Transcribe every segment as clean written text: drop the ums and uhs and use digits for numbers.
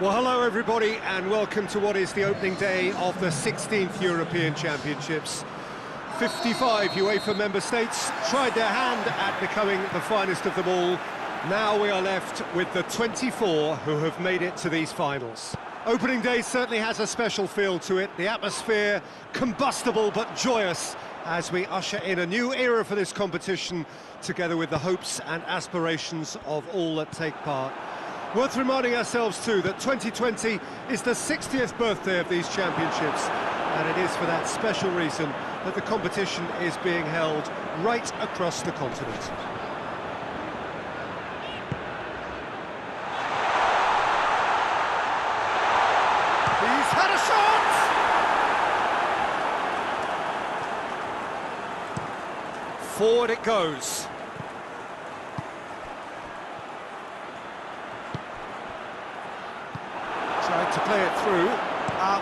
Well, hello everybody, and welcome to what is the opening day of the 16th European Championships. 55 UEFA member states tried their hand at becoming the finest of them all. Now we are left with the 24 who have made it to these finals. Opening day certainly has a special feel to it. The atmosphere, combustible but joyous, as we usher in a new era for this competition, together with the hopes and aspirations of all that take part. Worth reminding ourselves too that 2020 is the 60th birthday of these championships, and it is for that special reason that the competition is being held right across the continent. He's had a shot! Forward it goes. Tried to play it through.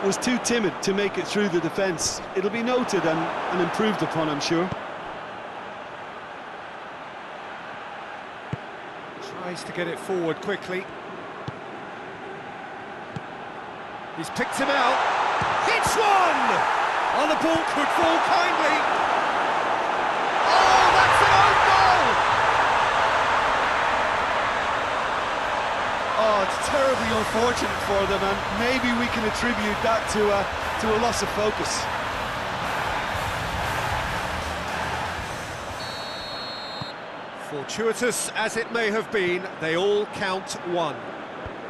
Was too timid to make it through the defence. It'll be noted and improved upon, I'm sure. Tries to get it forward quickly. He's picked him out. Hits one! Oh, the ball could fall kindly. Oh, that's an own goal! Oh, it's terribly unfortunate for them, and maybe we can attribute that to a loss of focus. Fortuitous as it may have been, they all count one.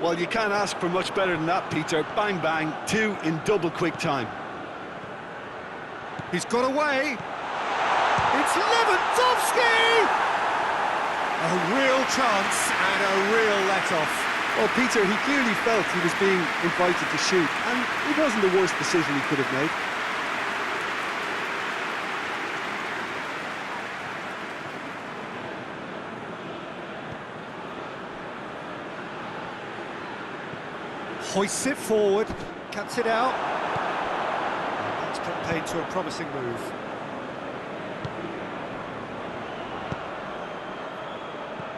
Well, you can't ask for much better than that, Peter. Bang, bang, two in double quick time. He's got away. It's Lewandowski! A real chance and a real let-off. Well, Peter, he clearly felt he was being invited to shoot, and it wasn't the worst decision he could have made. Hoists it forward, cuts it out. That's put paid to a promising move.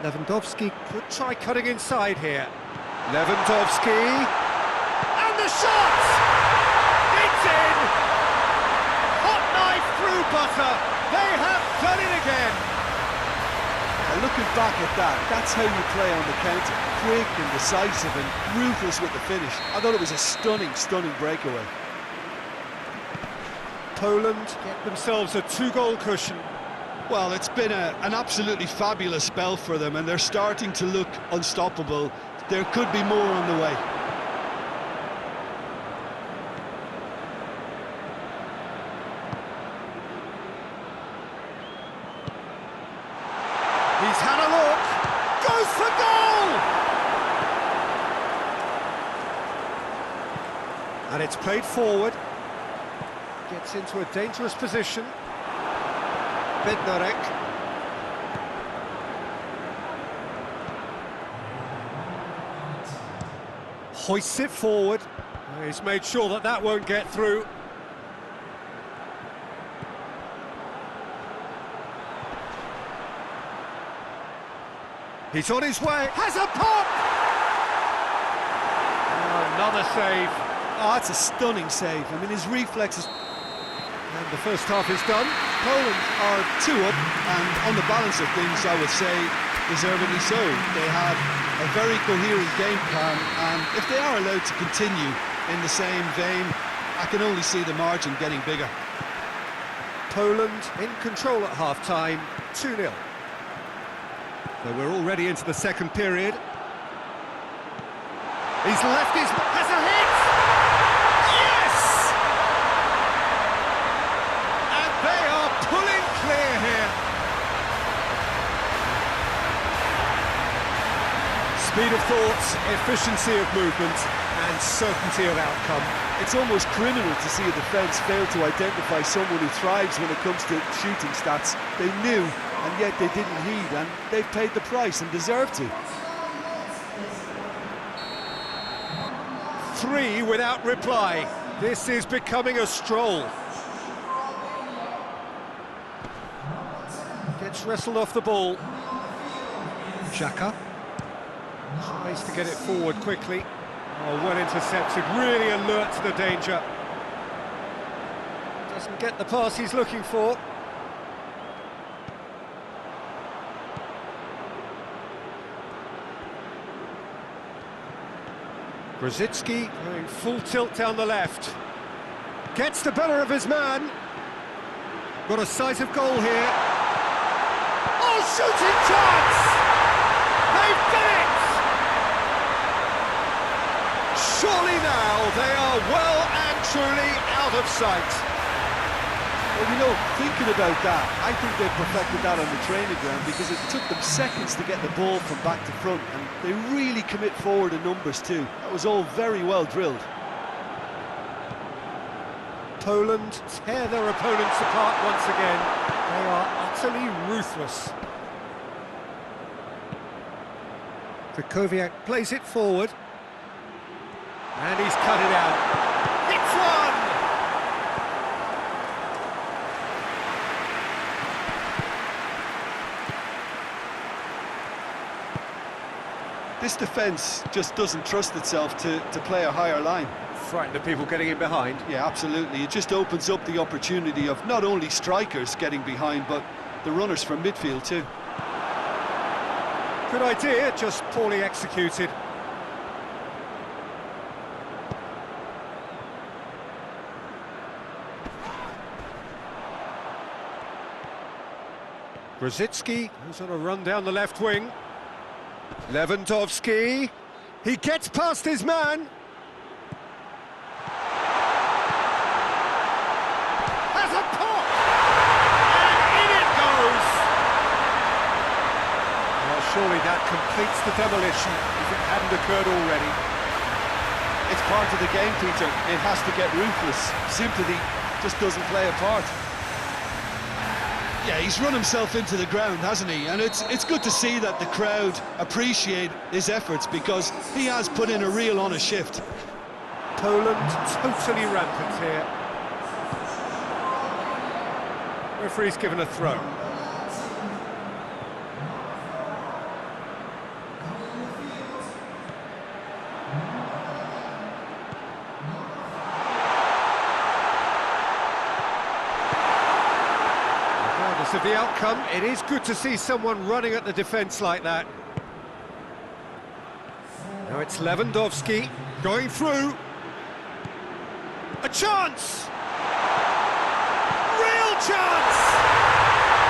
Lewandowski could try cutting inside here. Lewandowski, and the shot! It's in! Hot knife through butter. They have done it again. And looking back at that, that's how you play on the counter. Quick and decisive and ruthless with the finish. I thought it was a stunning, stunning breakaway. Poland get themselves a two-goal cushion. Well, it's been an absolutely fabulous spell for them, and they're starting to look unstoppable. There could be more on the way. He's had a look, goes for goal! And it's played forward, gets into a dangerous position. Bednarek. Hoists it forward. He's made sure that that won't get through. He's on his way, has a pop! Oh, another save. Oh, that's a stunning save. I mean, his reflexes... And the first half is done. Poland are 2 up, and on the balance of things, I would say, deservedly so. They have a very coherent game plan, and if they are allowed to continue in the same vein, I can only see the margin getting bigger. Poland in control at half-time, 2-0. So we're already into the second period. He's left his... has a hit! Yes! And they are pulling clear here. Speed of thought, efficiency of movement, and certainty of outcome. It's almost criminal to see a defence fail to identify someone who thrives when it comes to shooting stats. They knew, and yet they didn't heed, and they've paid the price and deserve to. 3 without reply. This is becoming a stroll. Gets wrestled off the ball. Xhaka tries to get it forward quickly. Oh, well intercepted, really alert to the danger. Doesn't get the pass he's looking for. Brzezinski going full tilt down the left. Gets the better of his man. Got a sight of goal here. Oh, shooting chance! They've done it! Surely now they are well and truly out of sight. Well, you know, thinking about that, I think they perfected that on the training ground because it took them seconds to get the ball from back to front, and they really commit forward in numbers too. That was all very well drilled. Poland tear their opponents apart once again. They are utterly ruthless. Krychowiak plays it forward. And he's cut it out. It's one! This defence just doesn't trust itself to play a higher line. Frighten the people getting in behind. Yeah, absolutely. It just opens up the opportunity of not only strikers getting behind, but the runners from midfield too. Good idea, just poorly executed. Brzezinski, who's on a run down the left wing. Lewandowski, he gets past his man. Has a pop! And in it goes! Well, surely that completes the demolition if it hadn't occurred already. It's part of the game, Peter. It has to get ruthless. Sympathy just doesn't play a part. Yeah, he's run himself into the ground, hasn't he? And it's good to see that the crowd appreciate his efforts because he has put in a real honest shift. Poland totally rampant here. Referee's given a throw. Of the outcome, it is good to see someone running at the defence like that. Now it's Lewandowski going through. A chance! Real chance!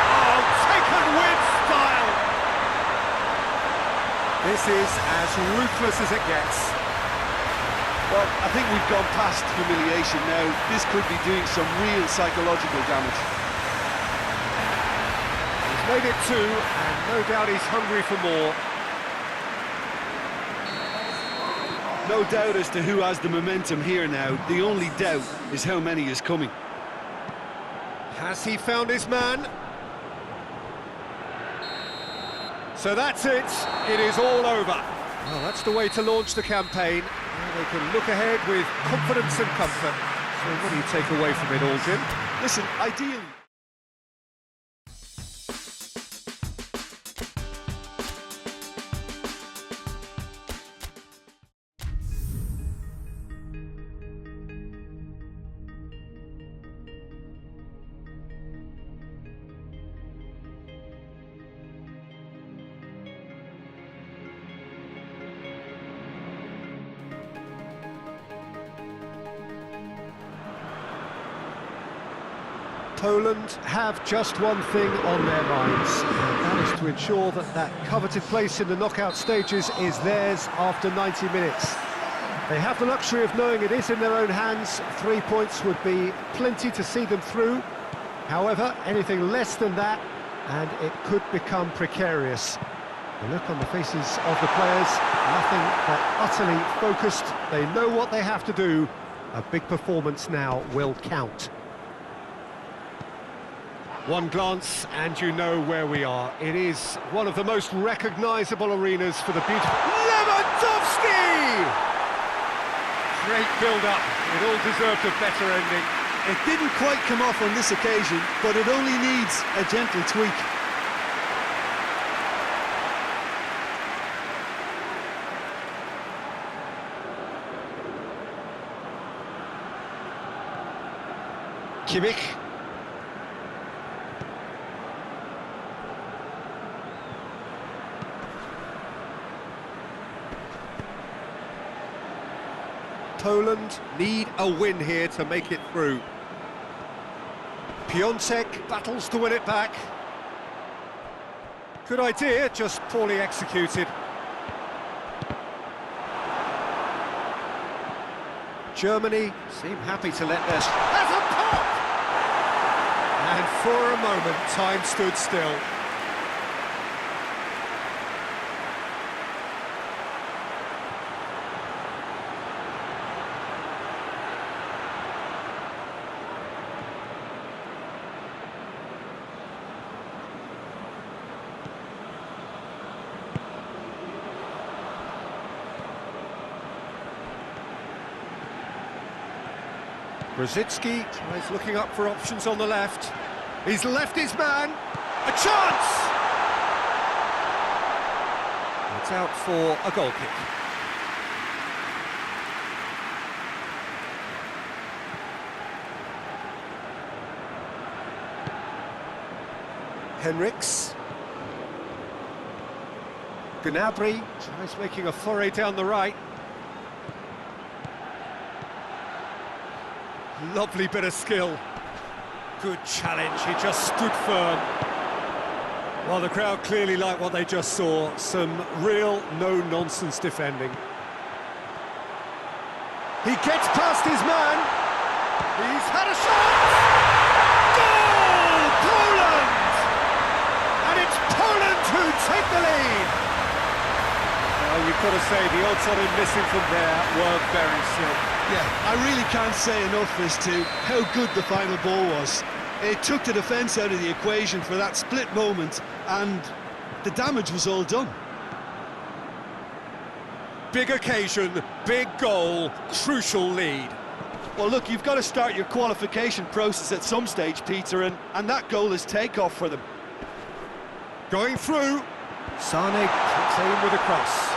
Oh, taken with style! This is as ruthless as it gets. Well, I think we've gone past humiliation now. This could be doing some real psychological damage. Made it two, and no doubt he's hungry for more. No doubt as to who has the momentum here now. The only doubt is how many is coming. Has he found his man? So that's it. It is all over. Well, that's the way to launch the campaign. Now they can look ahead with confidence and comfort. So what do you take away from it all, Jim? Listen, ideally... Poland have just one thing on their minds, and that is to ensure that that coveted place in the knockout stages is theirs after 90 minutes. They have the luxury of knowing it is in their own hands. 3 points would be plenty to see them through. However, anything less than that, and it could become precarious. The look on the faces of the players, nothing but utterly focused. They know what they have to do. A big performance now will count. One glance and you know where we are. It is one of the most recognisable arenas for the beautiful... Lewandowski! Great build-up. It all deserved a better ending. It didn't quite come off on this occasion, but it only needs a gentle tweak. Kimmich. Poland need a win here to make it through. Piontek battles to win it back. Good idea, just poorly executed. Germany seem happy to let this... Has a pop! And for a moment, time stood still. Brzezinski tries looking up for options on the left. He's left his man. A chance! It's out for a goal kick. Henriks. Gnabry tries making a foray down the right. Lovely bit of skill. Good challenge, he just stood firm. Well, the crowd clearly liked what they just saw. Some real no-nonsense defending. He gets past his man. He's had a shot! Goal! Poland! And it's Poland who take the lead! Well, you've got to say the odds on him missing from there were very slim. Yeah, I really can't say enough as to how good the final ball was. It took the defence out of the equation for that split moment, and the damage was all done. Big occasion, big goal, crucial lead. Well, look, you've got to start your qualification process at some stage, Peter, and that goal is take-off for them. Going through. Sane kicks in with a cross.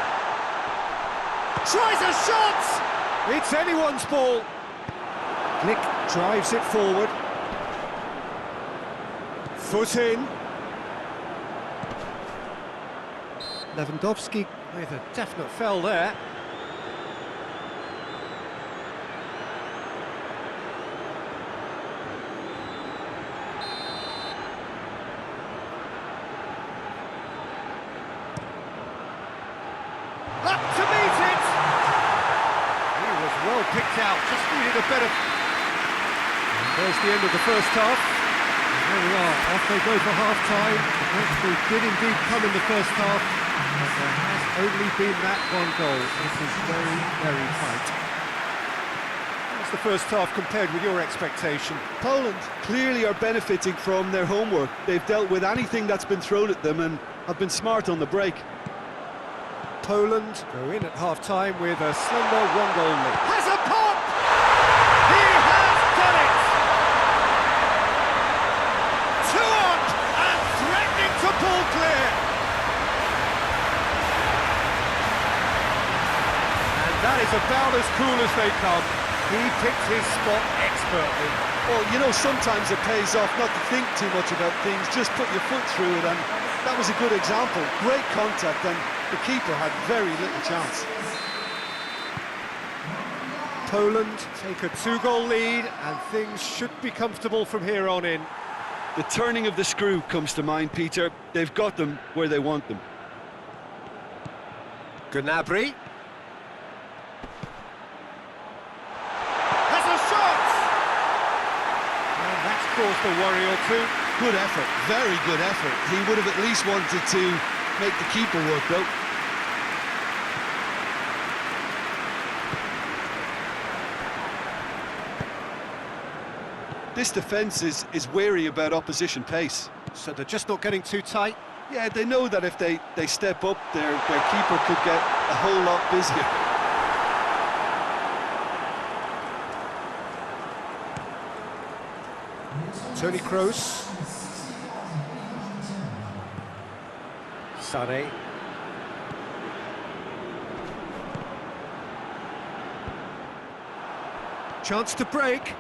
Tries a shot! It's anyone's ball. Glick drives it forward. Foot in. Lewandowski with a definite foul there. Up to meet it! He was well picked out, just needed a better... And there's the end of the first half. And there we are, off they go for half-time. The breakthrough did indeed come in the first half, but there has only been that one goal. It is very, very tight. How's the first half compared with your expectation? Poland clearly are benefiting from their homework. They've dealt with anything that's been thrown at them and have been smart on the break. Poland go in at half-time with a slender one-goal lead. Has a pop! He has done it! 2 up and threatening to pull clear. And that is about as cool as they come. He picked his spot expertly. Well, you know, sometimes it pays off not to think too much about things, just put your foot through it, and that was a good example. Great contact, and the keeper had very little chance. Poland take a 2-goal lead, and things should be comfortable from here on in. The turning of the screw comes to mind, Peter. They've got them where they want them. Gnabry. Has a shot! And that's caused a worry or two. Good effort, very good effort. He would have at least wanted to make the keeper work, though. This defence is wary about opposition pace. So they're just not getting too tight. Yeah, they know that if they step up, their keeper could get a whole lot busier. Toni Kroos. Sane. Chance to break.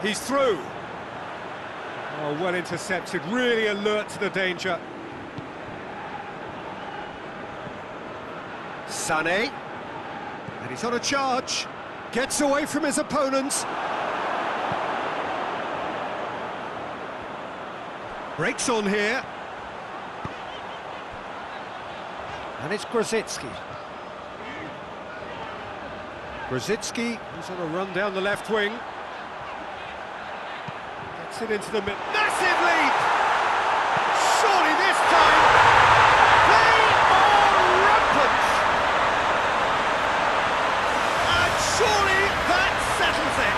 He's through. Oh, well intercepted, really alert to the danger. Sané. And he's on a charge. Gets away from his opponents. Breaks on here. And it's Grosicki. Grosicki, who's on a run down the left wing. Gets it into the middle. Massive lead! Surely this time, they are rampant! And surely that settles it!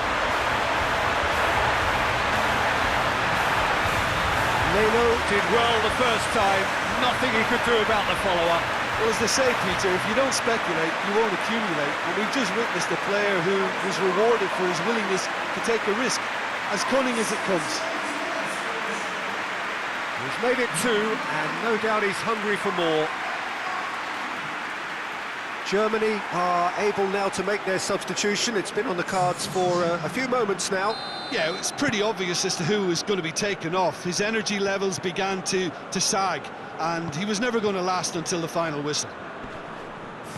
Leno did well the first time, nothing he could do about the follow-up. Well, as they say, Peter, if you don't speculate, you won't accumulate. And we've just witnessed a player who was rewarded for his willingness to take a risk, as cunning as it comes. He's made it two, and no doubt he's hungry for more. Germany are able now to make their substitution. It's been on the cards for a few moments now. Yeah, it's pretty obvious as to who was going to be taken off. His energy levels began to sag, and he was never going to last until the final whistle.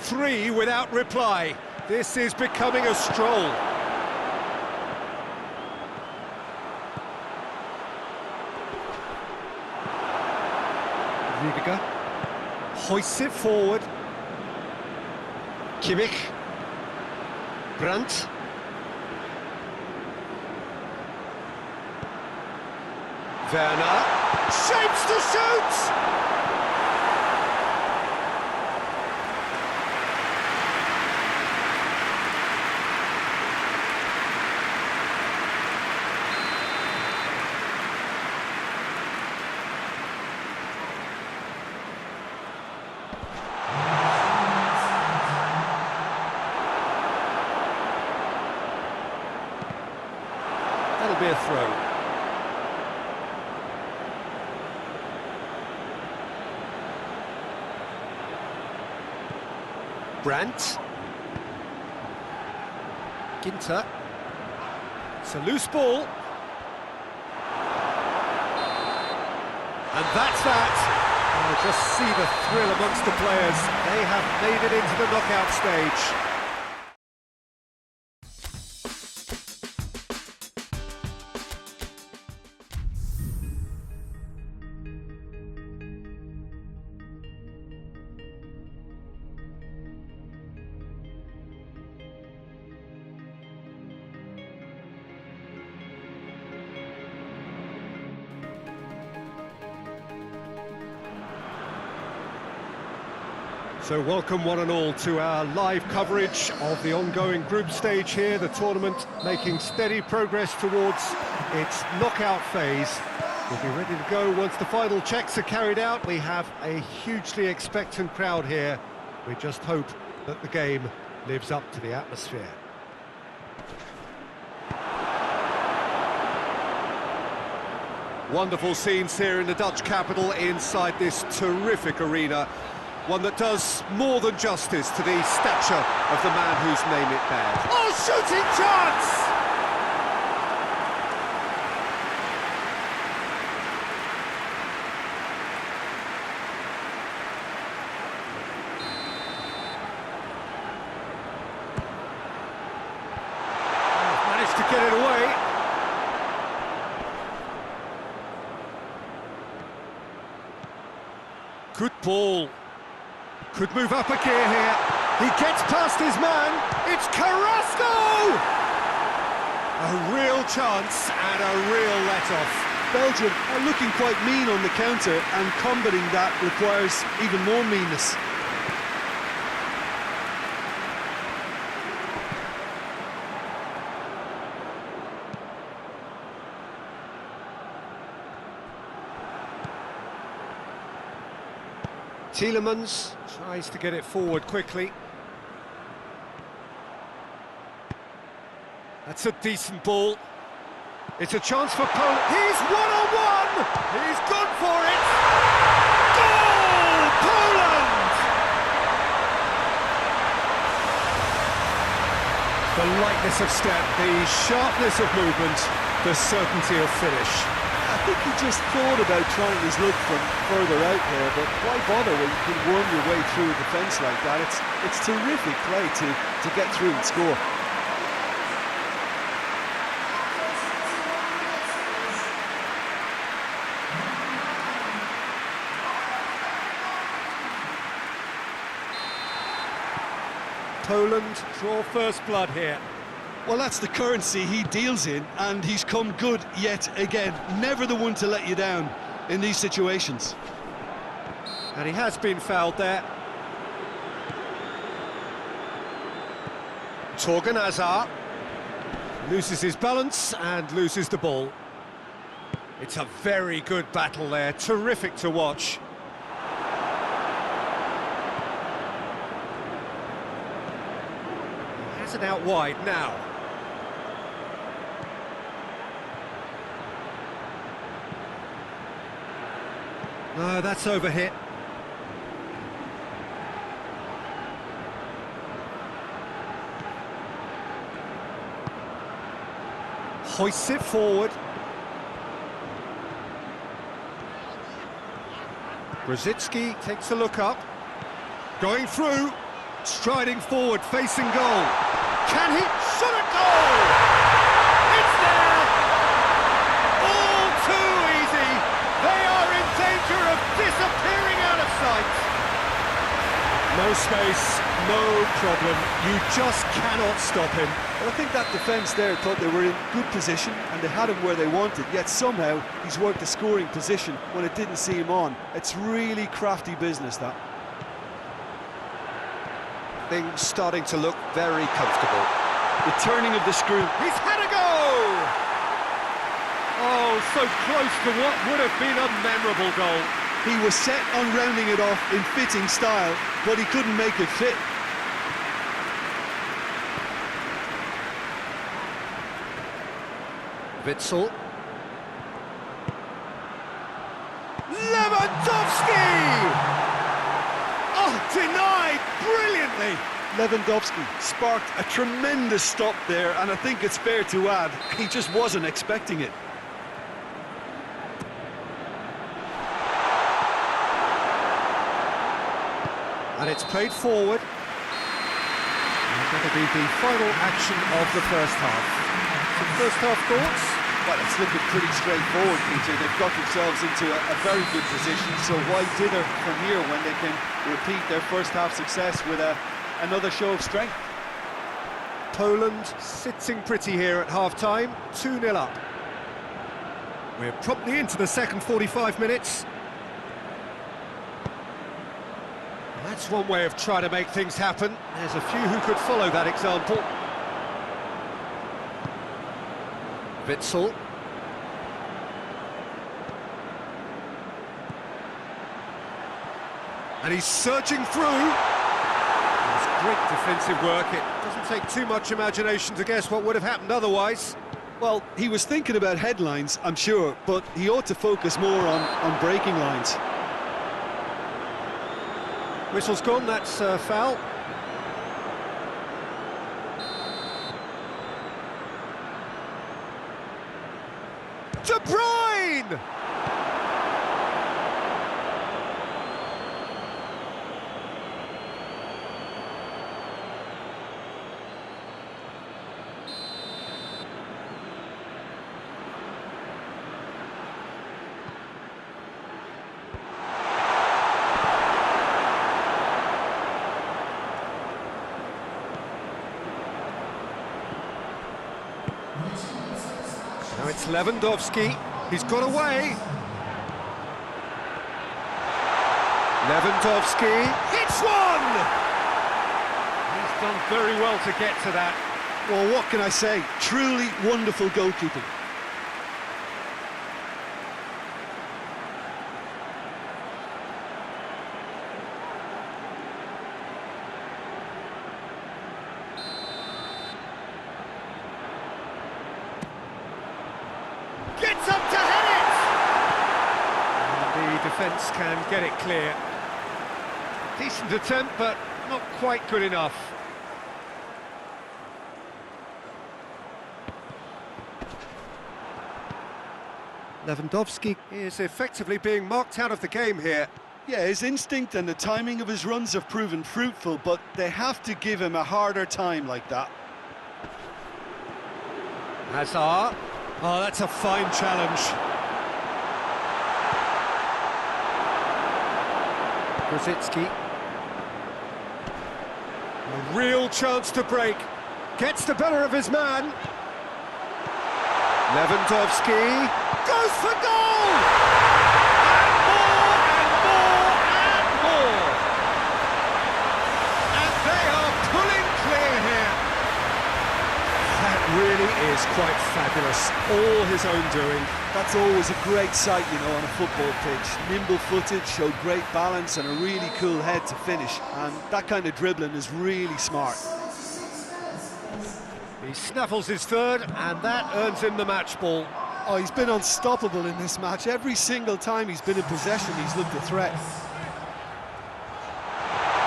3 without reply. This is becoming a stroll. Rüdiger hoists it forward. Kimmich. Brandt. Werner. Shapes to shoot! That'll be a throw. Brandt. Ginter. It's a loose ball. And that's that. Oh, just see the thrill amongst the players. They have made it into the knockout stage. So welcome one and all to our live coverage of the ongoing group stage here, the tournament making steady progress towards its knockout phase. We'll be ready to go once the final checks are carried out. We have a hugely expectant crowd here. We just hope that the game lives up to the atmosphere. Wonderful scenes here in the Dutch capital inside this terrific arena. One that does more than justice to the stature of the man whose name it bears. Oh, shooting chance! Oh, managed to get it away. Good ball. Could move up a gear here. He gets past his man. It's Carrasco! A real chance and a real let-off. Belgium are looking quite mean on the counter, and combating that requires even more meanness. Tielemans tries to get it forward quickly. That's a decent ball. It's a chance for Poland. He's one-on-one! He's gone for it! Goal! Poland! The lightness of step, the sharpness of movement. the certainty of finish. I think he just thought about trying his luck from further out there, but why bother when you can worm your way through a defence like that? It's terrific play to get through and score. Poland draw first blood here. Well, that's the currency he deals in, and he's come good yet again. Never the one to let you down in these situations. And he has been fouled there. Torgan Hazard loses his balance and loses the ball. It's a very good battle there, terrific to watch. He has it out wide now. No, that's overhit. Hoists it forward. Brzezinski takes a look up. Going through. Striding forward, facing goal. Can he? Shot at goal! It's there! All too easy. They are in danger of disappearing out of sight. No space, no problem. You just cannot stop him. Well, I think that defence there thought they were in good position and they had him where they wanted, yet somehow he's worked a scoring position when it didn't see him on. It's really crafty business, that. Things starting to look very comfortable. The turning of the screw. He's had a go! Oh, so close to what would have been a memorable goal. He was set on rounding it off in fitting style, but he couldn't make it fit. Witsel. Lewandowski! Oh, denied brilliantly! Lewandowski sparked a tremendous stop there, and I think it's fair to add, he just wasn't expecting it. And it's played forward. And that'll be the final action of the first half. Some first half thoughts? Well, it's looking pretty straightforward, Peter. They've got themselves into a very good position, so why dither from here when they can repeat their first half success with another show of strength? Poland sitting pretty here at half-time, 2-0 up. We're promptly into the second 45 minutes. That's one way of trying to make things happen. There's a few who could follow that example. Witsel. And he's surging through. It's great defensive work. It doesn't take too much imagination to guess what would have happened otherwise. Well, he was thinking about headlines, I'm sure, but he ought to focus more on breaking lines. Whistle's gone, that's a foul. De Bruyne! Now it's Lewandowski. He's got away. Lewandowski hits one! He's done very well to get to that. Well, what can I say? Truly wonderful goalkeeping. Gets up to head it! And the defence can get it clear. Decent attempt, but not quite good enough. Lewandowski is effectively being marked out of the game here. Yeah, his instinct and the timing of his runs have proven fruitful, but they have to give him a harder time like that. Hazard. Oh, that's a fine challenge. Rosicki. A real chance to break. Gets the better of his man. Lewandowski goes for goal! And more and more and more! And they are pulling clear here. That really is quite fabulous. All his own doing. That's always a great sight, you know, on a football pitch. Nimble-footed, showed great balance and a really cool head to finish. And that kind of dribbling is really smart. He snaffles his third, and that earns him the match ball. Oh, he's been unstoppable in this match. Every single time he's been in possession, he's looked a threat.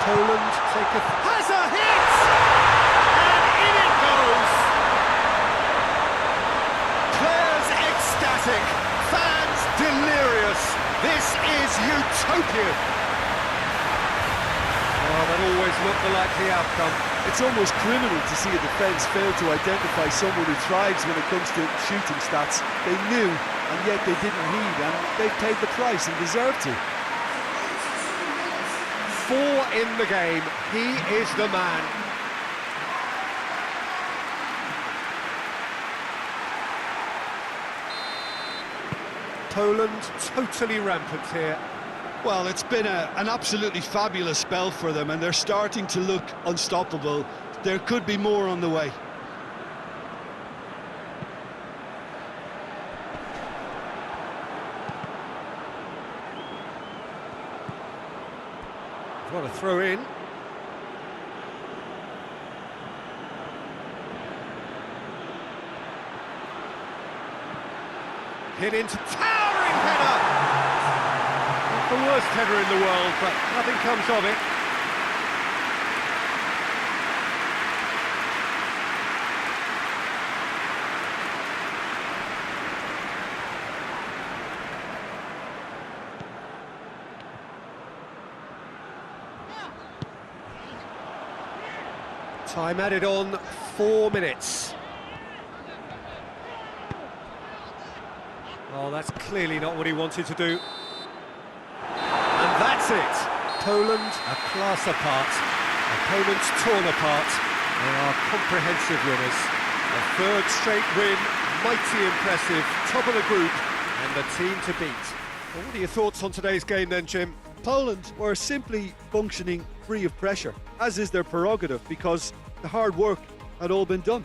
Poland has a hit! And in it goes! Players ecstatic, fans delirious. This is utopian. Oh, that always looked the likely outcome. It's almost criminal to see a defence fail to identify someone who thrives when it comes to shooting stats. They knew, and yet they didn't heed, and they paid the price and deserved to. 4 in the game. He is the man. Poland totally rampant here. Well, it's been an absolutely fabulous spell for them, and they're starting to look unstoppable. There could be more on the way. What a throw in. Hit into towering header. Not the worst header in the world, but nothing comes of it. Time added on, 4 minutes. Oh, that's clearly not what he wanted to do. And that's it. Poland a class apart. Opponents torn apart. They are comprehensive winners. A third straight win, mighty impressive, top of the group, and the team to beat. Well, what are your thoughts on today's game then, Jim? Poland were simply functioning free of pressure, as is their prerogative, because the hard work had all been done.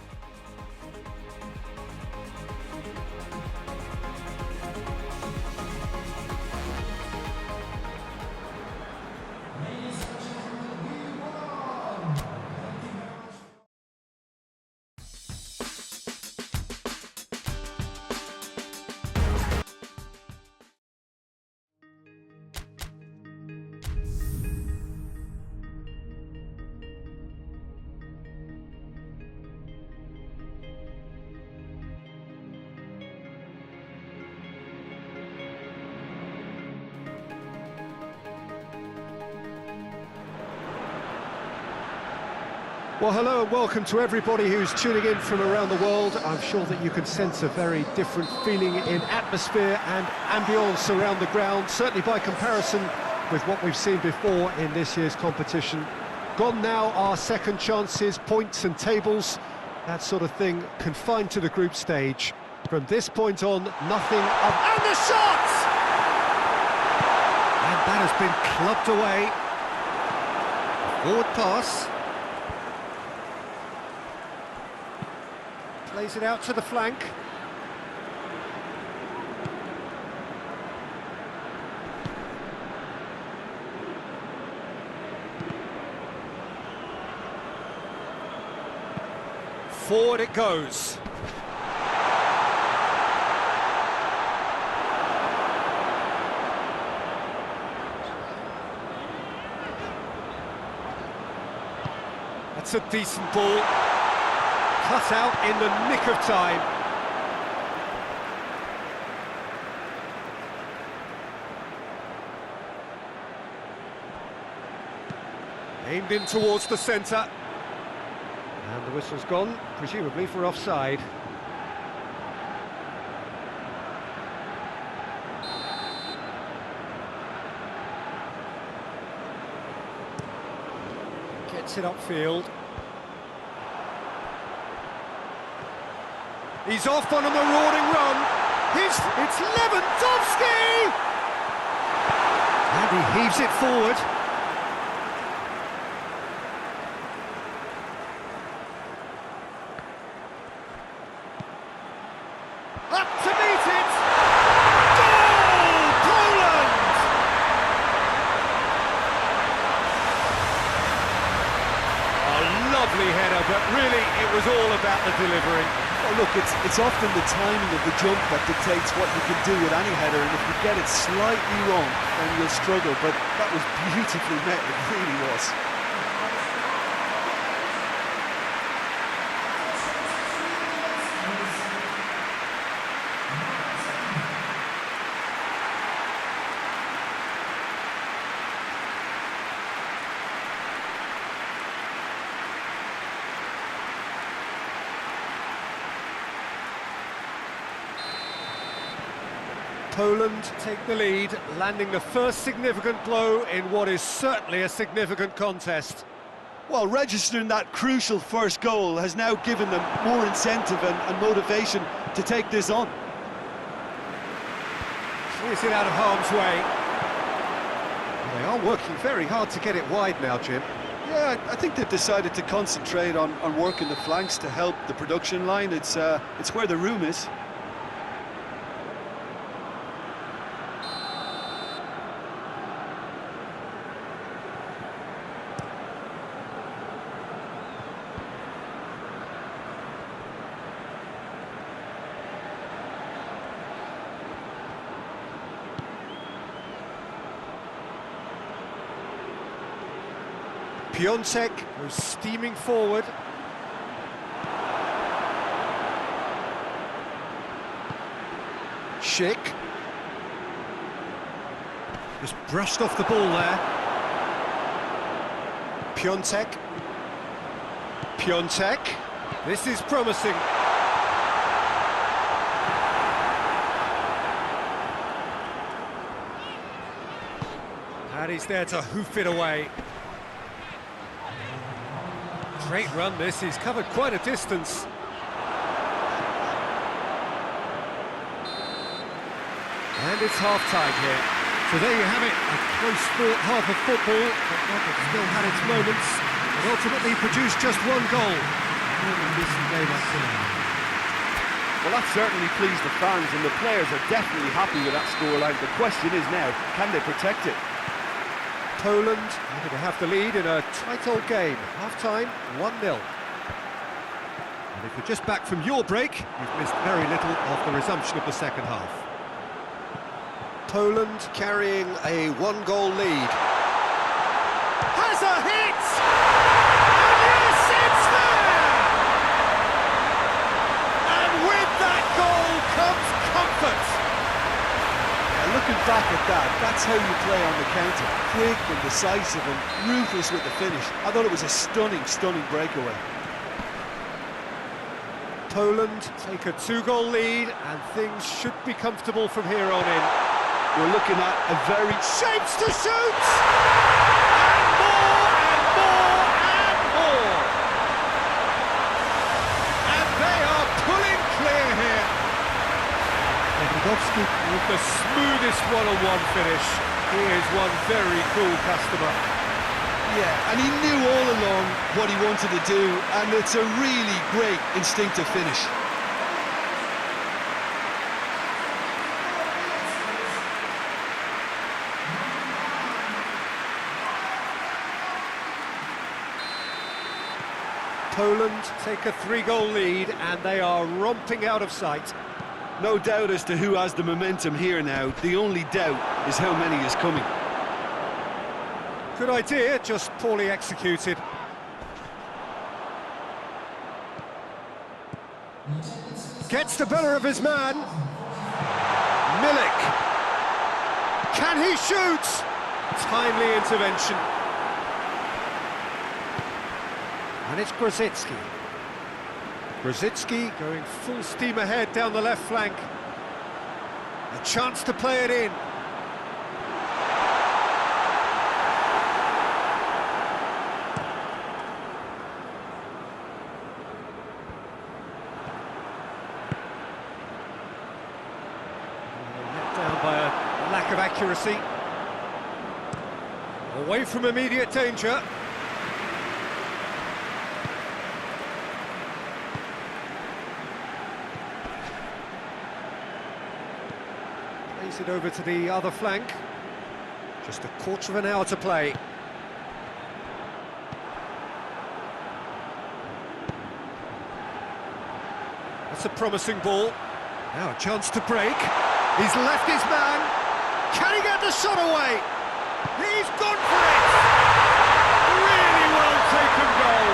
Well, hello and welcome to everybody who's tuning in from around the world. I'm sure that you can sense a very different feeling in atmosphere and ambience around the ground, certainly by comparison with what we've seen before in this year's competition. Gone now are second chances, points and tables, that sort of thing confined to the group stage. From this point on, nothing of... And the shot! And that has been clubbed away. Forward pass. Plays it out to the flank. Forward it goes. That's a decent ball. Cut out in the nick of time. Aimed in towards the centre. And the whistle's gone, presumably for offside. Gets it upfield. He's off on a marauding run. It's Lewandowski! And he heaves it forward. Up to meet it! Goal! Poland! A lovely header, but really it was all about the delivery. Well, look, it's often the timing of the jump that dictates what you can do with any header, and if you get it slightly wrong, then you'll struggle, but that was beautifully met, it really was. Poland take the lead, landing the first significant blow in what is certainly a significant contest. Well, registering that crucial first goal has now given them more incentive and motivation to take this on. Clears it out of harm's way. They are working very hard to get it wide now, Jim. Yeah, I think they've decided to concentrate on working the flanks to help the production line. It's where the room is. Piontek was steaming forward. Schick. Just brushed off the ball there. Piontek. Piontek. This is promising. And he's there to hoof it away. Great run this, he's covered quite a distance. And it's half-time here. So there you have it, a close-fought half of football, but one that still had its moments, and ultimately produced just one goal. Well, that certainly pleased the fans, and the players are definitely happy with that scoreline. The question is now, can they protect it? Poland are going to have the lead in a tight old game. Half-time, 1-0. And if you're just back from your break, you've missed very little of the resumption of the second half. Poland carrying a one-goal lead. Has a hit! And yes, it's there! And with that goal comes comfort. Looking back at that, that's how you play on the counter. Quick and decisive and ruthless with the finish. I thought it was a stunning, stunning breakaway. Poland take a two-goal lead and things should be comfortable from here on in. We're looking at a very... Shapes to shoot! And more, and more, and more! And they are pulling clear here. Lewandowski with the smoothest one-on-one finish. He is one very cool customer. Yeah, and he knew all along what he wanted to do, and it's a really great instinctive finish. Poland take a three-goal lead, and they are romping out of sight. No doubt as to who has the momentum here now. The only doubt is how many is coming. Good idea, just poorly executed. Gets the better of his man. Milik. Can he shoot? Timely intervention. it's Grosicki. Grosicki going full steam ahead down the left flank. A chance to play it in. Let down by a lack of accuracy. Away from immediate danger. Plays it over to the other flank. Just a quarter of an hour to play. That's a promising ball. Now a chance to break. He's left his man. Can he get the shot away? He's gone for it! Really well taken goal.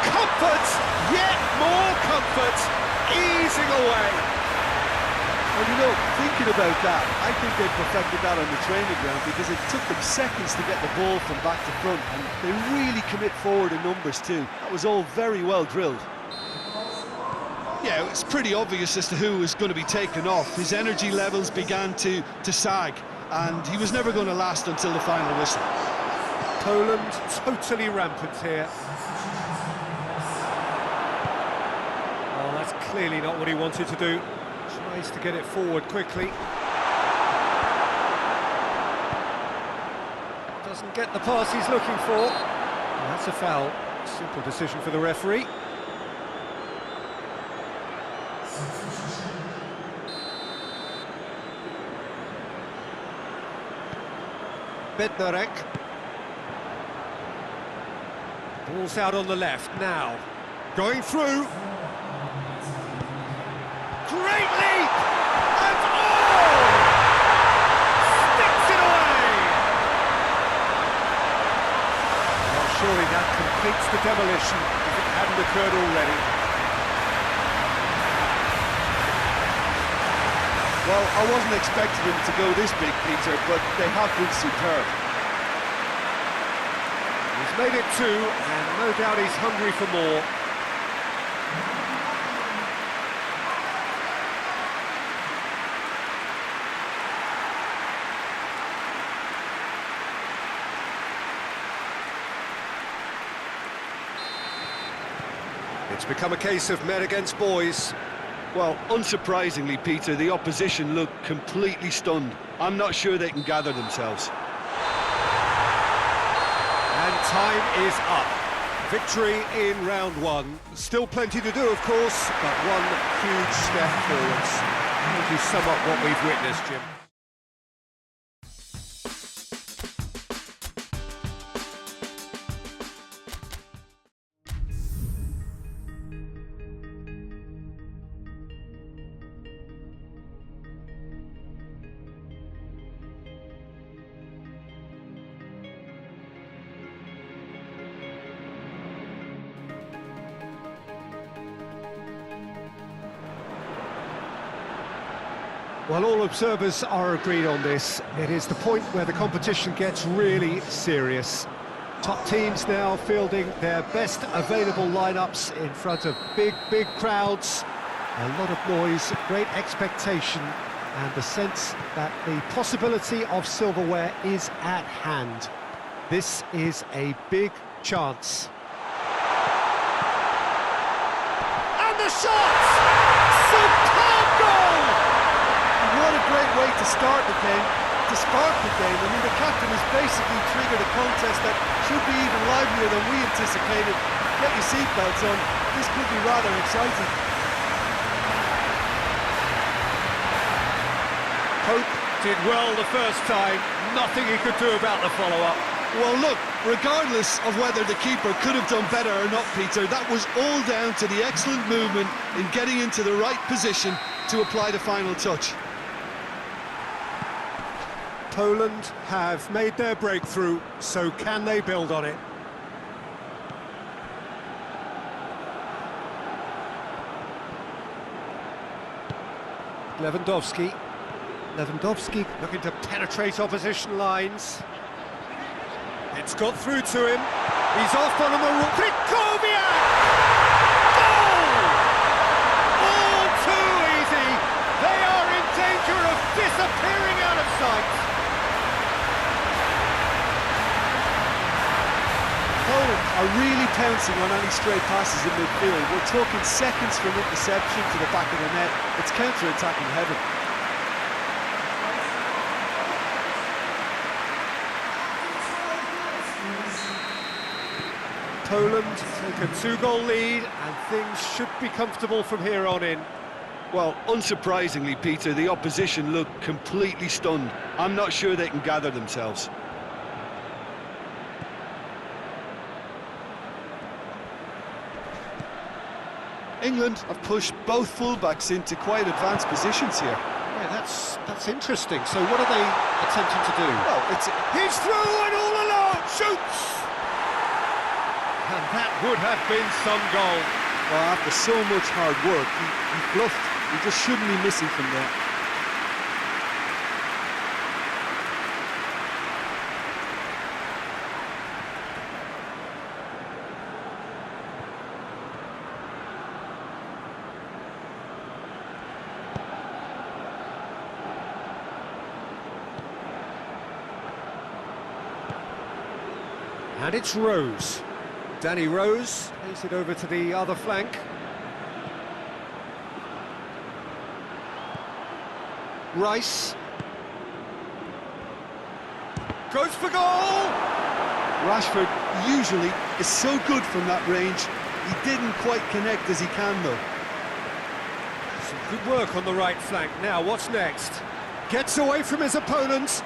Comfort, yet more comfort, easing away. And you know, thinking about that, I think they perfected that on the training ground because it took them seconds to get the ball from back to front, and they really commit forward in numbers too. That was all very well drilled. Yeah, it's pretty obvious as to who was going to be taken off. His energy levels began to sag, and he was never going to last until the final whistle. Poland totally rampant here. Oh, that's clearly not what he wanted to do. Tries to get it forward quickly. Doesn't get the pass he's looking for. Well, that's a foul. Simple decision for the referee. Bednarek. Ball's out on the left now. Going through. Great leap! And oh! Sticks it away! Well, surely that completes the demolition if it hadn't occurred already. Well, I wasn't expecting them to go this big, Peter, but they have been superb. He's made it two, and no doubt he's hungry for more. It's become a case of men against boys. Well, unsurprisingly, Peter, the opposition looked completely stunned. I'm not sure they can gather themselves. And time is up. Victory in round one. Still plenty to do, of course, but one huge step forwards. How would you sum up what we've witnessed, Jim? Well, all observers are agreed on this. It is the point where the competition gets really serious. Top teams now fielding their best available lineups in front of big crowds. A lot of noise, great expectation, and the sense that the possibility of silverware is at hand. This is a big chance. And the shot! Superb goal! What a great way to start the game, to spark the game. I mean, the captain has basically triggered a contest that should be even livelier than we anticipated. Get your seatbelts on, this could be rather exciting. Hope did well the first time, nothing he could do about the follow-up. Well, look, regardless of whether the keeper could have done better or not, Peter, that was all down to the excellent movement in getting into the right position to apply the final touch. Poland have made their breakthrough, so can they build on it? Lewandowski looking to penetrate opposition lines. It's got through to him. He's off on a maroon. Krychowiak! Goal! All too easy. They are in danger of disappearing out of sight. Poland are really pouncing on any stray passes in midfield. We're talking seconds from interception to the back of the net. It's counter-attacking heaven. Poland take a 2-goal lead, and things should be comfortable from here on in. Well, unsurprisingly, Peter, the opposition look completely stunned. I'm not sure they can gather themselves. England have pushed both fullbacks into quite advanced positions here. Yeah, that's interesting. So what are they attempting to do? Well, He's through and all alone, shoots! And that would have been some goal. Well, after so much hard work, he bluffed. He just shouldn't be missing from there. And it's Rose. Danny Rose plays it over to the other flank. Rice. Goes for goal! Rashford usually is so good from that range. He didn't quite connect as he can, though. Some good work on the right flank. Now, what's next? Gets away from his opponent.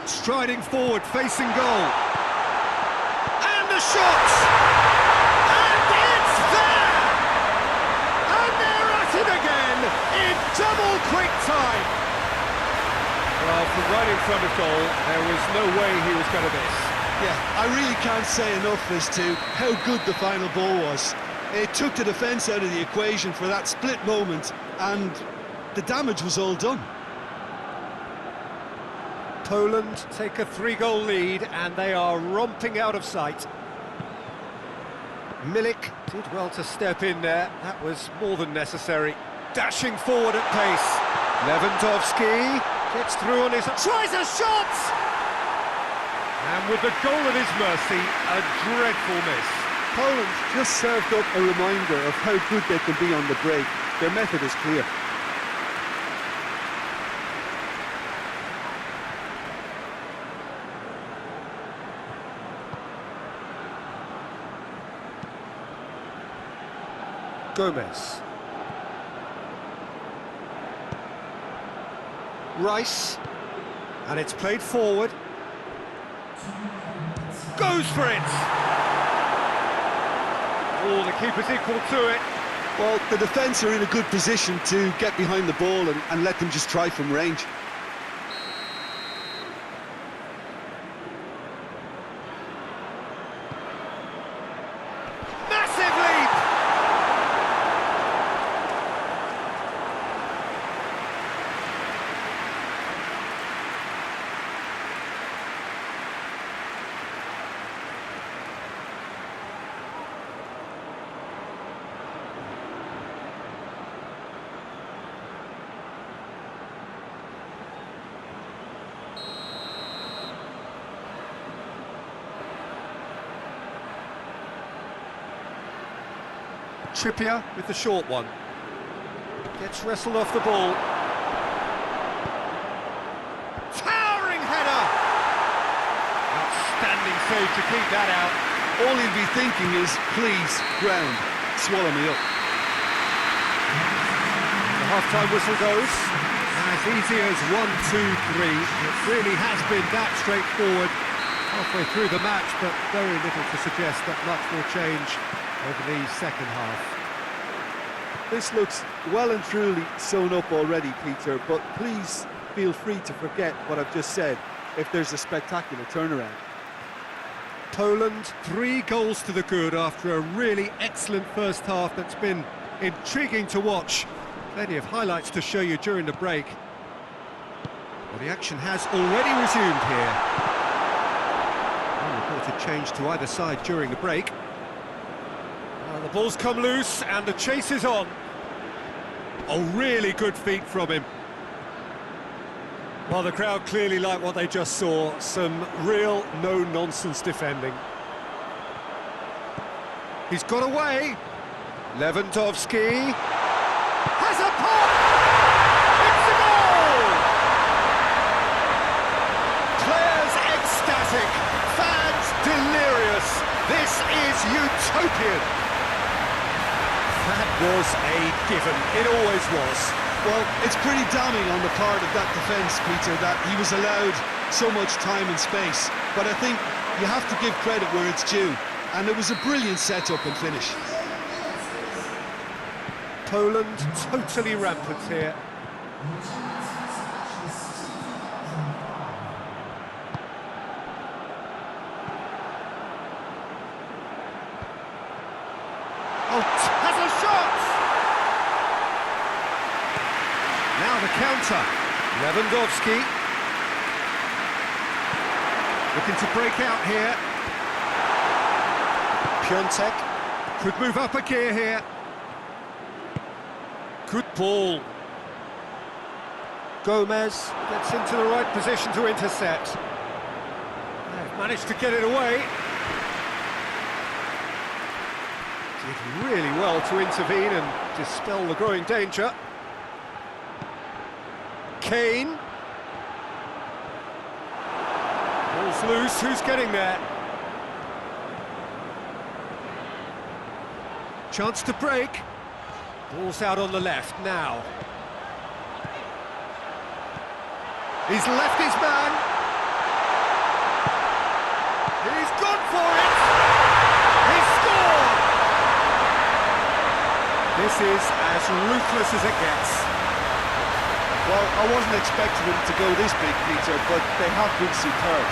Striding forward, facing goal. And the shot! And it's there! And they're at it again in double quick time. Well, from right in front of goal, there was no way he was going to miss. Yeah, I really can't say enough as to how good the final ball was. It took the defence out of the equation for that split moment, and the damage was all done. Poland take a 3-goal lead, and they are romping out of sight. Milik did well to step in there. That was more than necessary. Dashing forward at pace. Lewandowski gets through on his... tries a shot! And with the goal at his mercy, a dreadful miss. Poland just served up a reminder of how good they can be on the break. Their method is clear. Gomez. Rice. And it's played forward. Goes for it! Oh, the keeper's equal to it. Well, the defence are in a good position to get behind the ball and let them just try from range. Massive leap! Trippier with the short one. Gets wrestled off the ball. Towering header! Outstanding save to keep that out. All he'll be thinking is, please, ground, swallow me up. The half-time whistle goes. As easy as 1, 2, 3. It really has been that straightforward halfway through the match, but very little to suggest that much will change over the second half. This looks well and truly sewn up already, Peter, but please feel free to forget what I've just said if there's a spectacular turnaround. Poland, 3 goals to the good after a really excellent first half that's been intriguing to watch. Plenty of highlights to show you during the break. Well, the action has already resumed here. could change to either side during the break. The ball's come loose and the chase is on. Oh, really good feet from him. Well, the crowd clearly like what they just saw. Some real no-nonsense defending. He's got away. Lewandowski has a pop! It's a goal! Players ecstatic, fans delirious. This is utopian. That was a given, it always was. Well, it's pretty damning on the part of that defence, Peter, that he was allowed so much time and space. But I think you have to give credit where it's due, and it was a brilliant setup and finish. Poland totally rampant here. Oh, has a shot! Now the counter. Lewandowski. Looking to break out here. Piontek could move up a gear here. Good ball. Gomez gets into the right position to intercept. They've managed to get it away. Did really well to intervene and dispel the growing danger. Kane. Ball's loose, who's getting there? Chance to break. Ball's out on the left now. He's left his man. He's gone for it. He scored. This is as ruthless as it gets. Well, I wasn't expecting them to go this big, Peter, but they have been superb.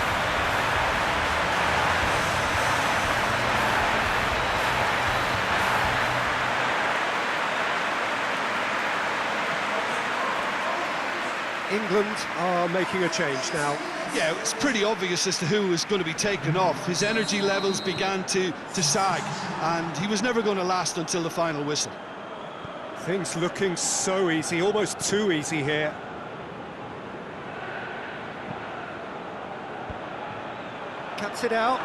England are making a change now. Yeah, it's pretty obvious as to who was going to be taken off. His energy levels began to sag, and he was never going to last until the final whistle. Things looking so easy, almost too easy here. Cuts it out.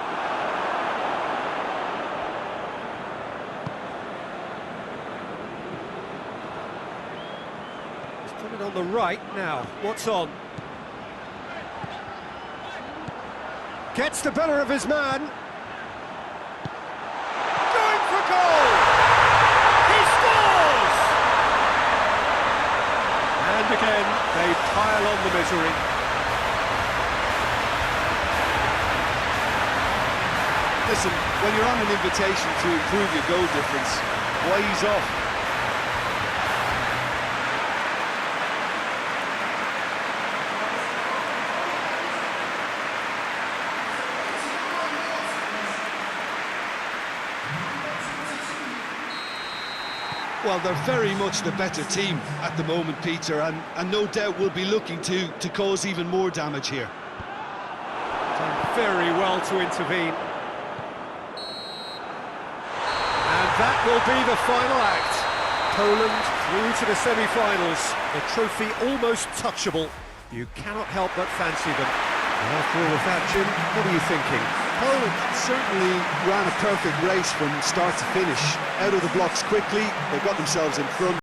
Put it on the right now. What's on? Gets the better of his man. Going for goal! He scores! And again, they pile on the misery. Listen, when you're on an invitation to improve your goal difference, why ease off? Well, they're very much the better team at the moment, Peter, and no doubt will be looking to cause even more damage here. Done very well to intervene. And that will be the final act. Poland through to the semi-finals. The trophy almost touchable. You cannot help but fancy them. And after all of that, Jim, what are you thinking? Poland certainly ran a perfect race from start to finish. Out of the blocks quickly, they got themselves in front.